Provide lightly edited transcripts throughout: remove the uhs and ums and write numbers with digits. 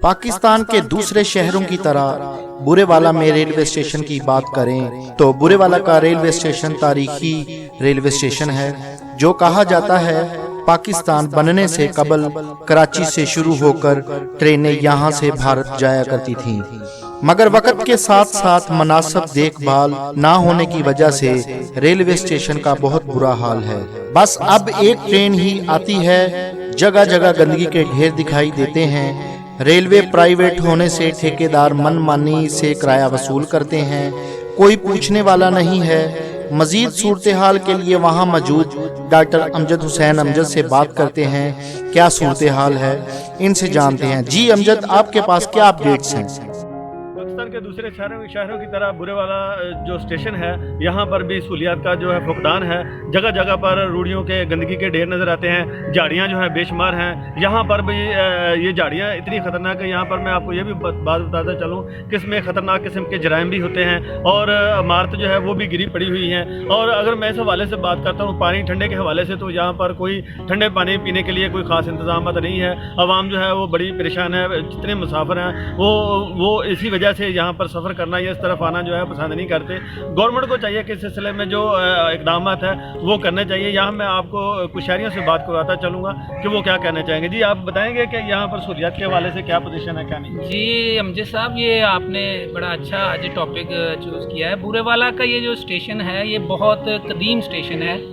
पाकिस्तान के दूसरे शहरों की तरह बुरेवाला में रेलवे स्टेशन की बात करें तो बुरेवाला का रेलवे स्टेशन तारीखी रेलवे स्टेशन है, जो कहा जाता है पाकिस्तान बनने से कबल कराची से शुरू होकर ट्रेनें यहाँ से भारत जाया करती थीं, मगर वक्त के साथ साथ मुनासिब देखभाल ना होने की वजह से रेलवे स्टेशन का बहुत बुरा हाल है। बस अब एक ट्रेन ही आती है, जगह जगह गंदगी के ढेर दिखाई देते हैं। रेलवे प्राइवेट होने से ठेकेदार मनमानी से किराया वसूल करते हैं, कोई पूछने वाला नहीं है। मजीद सूरत हाल के लिए वहाँ मौजूद डॉक्टर अमजद हुसैन अमजद से बात करते हैं। क्या सूरत हाल है, इनसे जानते हैं। जी अमजद, आपके पास क्या अपडेट्स हैं? पाकिस्तान के दूसरे शहरों की तरह बुरेवाला जो स्टेशन है, यहाँ पर भी सहूलियात का जो है फुकदान है। जगह जगह पर रूढ़ियों के गंदगी के ढेर नज़र आते हैं, झाड़ियाँ जो है बेशुमार हैं। यहाँ पर भी ये झाड़ियाँ इतनी ख़तरनाक है, यहाँ पर मैं आपको ये भी बात बताता चलूँ कि इसमें ख़तरनाक किस्म के जराइम भी होते हैं और इमारत जो है वो भी गिरी पड़ी हुई हैं। और अगर मैं इस हवाले से बात करता हूँ पानी ठंडे के हवाले से, तो यहाँ पर कोई ठंडे पानी पीने के लिए कोई ख़ास इंतजाम नहीं है। आवाम जो है वो बड़ी परेशान है, जितने मुसाफिर हैं वो इसी वजह से यहाँ पर सफ़र करना या इस तरफ आना जो है पसंद नहीं करते। गवर्नमेंट को चाहिए कि इस सिलसिले में जो इक़दाम है वो करने चाहिए। यहाँ मैं आपको कुछ शहरियों से बात करवाता चलूँगा कि वो क्या कहना चाहेंगे। जी आप बताएंगे कि यहाँ पर सहूलियात के हवाले से क्या पोजीशन है, क्या नहीं? जी अमजद साहब, ये आपने बड़ा अच्छा आज टॉपिक चूज़ किया है। बुरेवाला का ये जो स्टेशन है ये बहुत कदीम स्टेशन है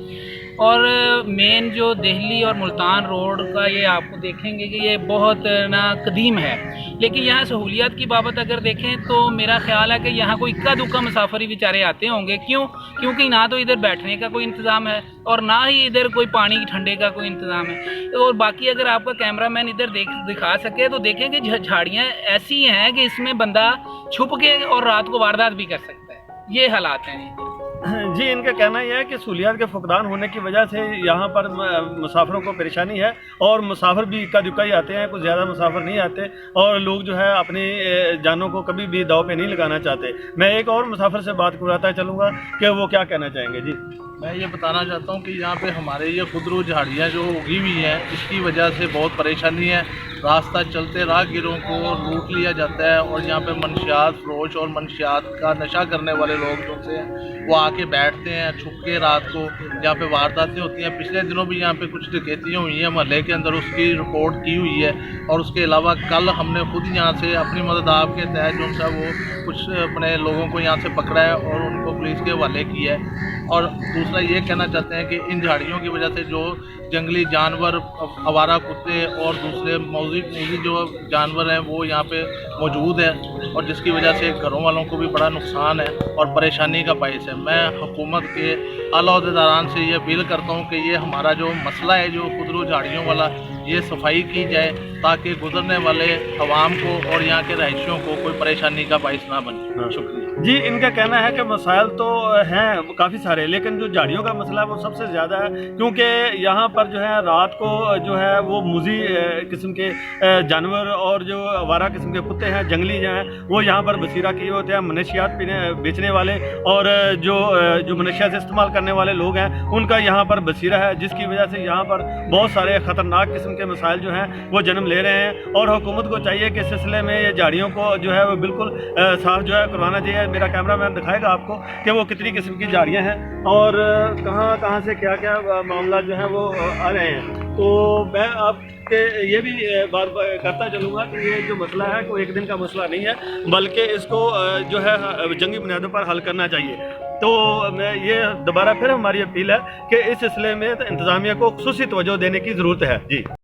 और मेन जो दिल्ली और मुल्तान रोड का ये आपको देखेंगे कि ये बहुत ना कदीम है। लेकिन यहाँ सहूलियात की बाबत अगर देखें तो मेरा ख्याल है कि यहाँ कोई इक्का दुक्का मुसाफिर बेचारे आते होंगे। क्योंकि ना तो इधर बैठने का कोई इंतज़ाम है और ना ही इधर कोई पानी ठंडे का कोई इंतज़ाम है। और बाकी अगर आपका कैमरामैन इधर दिखा सके तो देखें कि झाड़ियाँ ऐसी हैं कि इसमें बंदा छुप के और रात को वारदात भी कर सकता है। ये हालात हैं। जी, इनका कहना यह है कि सहूलियात के फुकदान होने की वजह से यहाँ पर मुसाफिरों को परेशानी है और मुसाफिर भी इक्का दुक्का ही आते हैं, कुछ ज़्यादा मुसाफिर नहीं आते और लोग जो है अपनी जानों को कभी भी दाव पे नहीं लगाना चाहते। मैं एक और मुसाफिर से बात करवाता चलूँगा कि वो क्या कहना चाहेंगे। जी मैं ये बताना चाहता हूँ कि यहाँ पे हमारे ये खुदरू झाड़ियाँ जो उगी हुई हैं, इसकी वजह से बहुत परेशानी है। रास्ता चलते राहगीरों को लूट लिया जाता है और यहाँ पे मनशियात फरोश और मनशियात का नशा करने वाले लोग जो हैं वो आके बैठते हैं छुप के रात को। यहाँ पे वारदातें होती हैं। पिछले दिनों भी यहाँ पे कुछ डकैतियाँ हुई हैं महल्ले के अंदर, उसकी रिपोर्ट की हुई है। और उसके अलावा कल हमने खुद यहाँ से अपनी मदद आपके तहत जो सा वो कुछ अपने लोगों को यहाँ से पकड़ा है और उनको पुलिस के हवाले किया है। और दूसरा ये कहना चाहते हैं कि इन झाड़ियों की वजह से जो जंगली जानवर, आवारा कुत्ते और दूसरे मौजूद जो जानवर हैं वो यहाँ पे मौजूद है और जिसकी वजह से घरों वालों को भी बड़ा नुकसान है और परेशानी का बायस है। मैं हुकूमत के आला अहदेदारान से ये अपील करता हूँ कि ये हमारा जो मसला है जो खुदरू झाड़ियों वाला, ये सफाई की जाए ताकि गुजरने वाले अवाम को और यहाँ के रहायशियों को कोई परेशानी का बायस ना बने। शुक्रिया। जी, इनका कहना है कि मसाइल तो हैं काफ़ी सारे, लेकिन जो झाड़ियों का मसला है वो सबसे ज़्यादा है, क्योंकि यहाँ पर जो है रात को जो है वो मुजी किस्म के जानवर और जो आवारा किस्म के कुत्ते हैं, जंगली जो हैं, वो यहाँ पर बसीरा किए होते हैं। मनशियात बेचने वाले और जो मनशियात इस्तेमाल करने वाले लोग हैं उनका यहाँ पर बसीरा है, जिसकी वजह से यहाँ पर बहुत सारे ख़तरनाक किस्म के मसाइल जो हैं वो जन्म ले रहे हैं। और हुकूमत को चाहिए कि इस सिलसिले में ये झाड़ियों को जो है वो बिल्कुल साफ जो है करवाना चाहिए। मेरा कैमरामैन दिखाएगा आपको कि वो कितनी किस्म की झाड़ियाँ हैं और कहाँ से क्या क्या मामला जो है वो आ रहे हैं। तो मैं आपके ये भी बात करता चलूँगा कि ये जो मसला है कोई एक दिन का मसला नहीं है, बल्कि इसको जो है जंगी बुनियादों पर हल करना चाहिए। तो मैं ये दोबारा फिर हमारी अपील है कि इस सिलसिले में इंतज़ामिया को खुसूसी तवज्जो देने की ज़रूरत है। जी।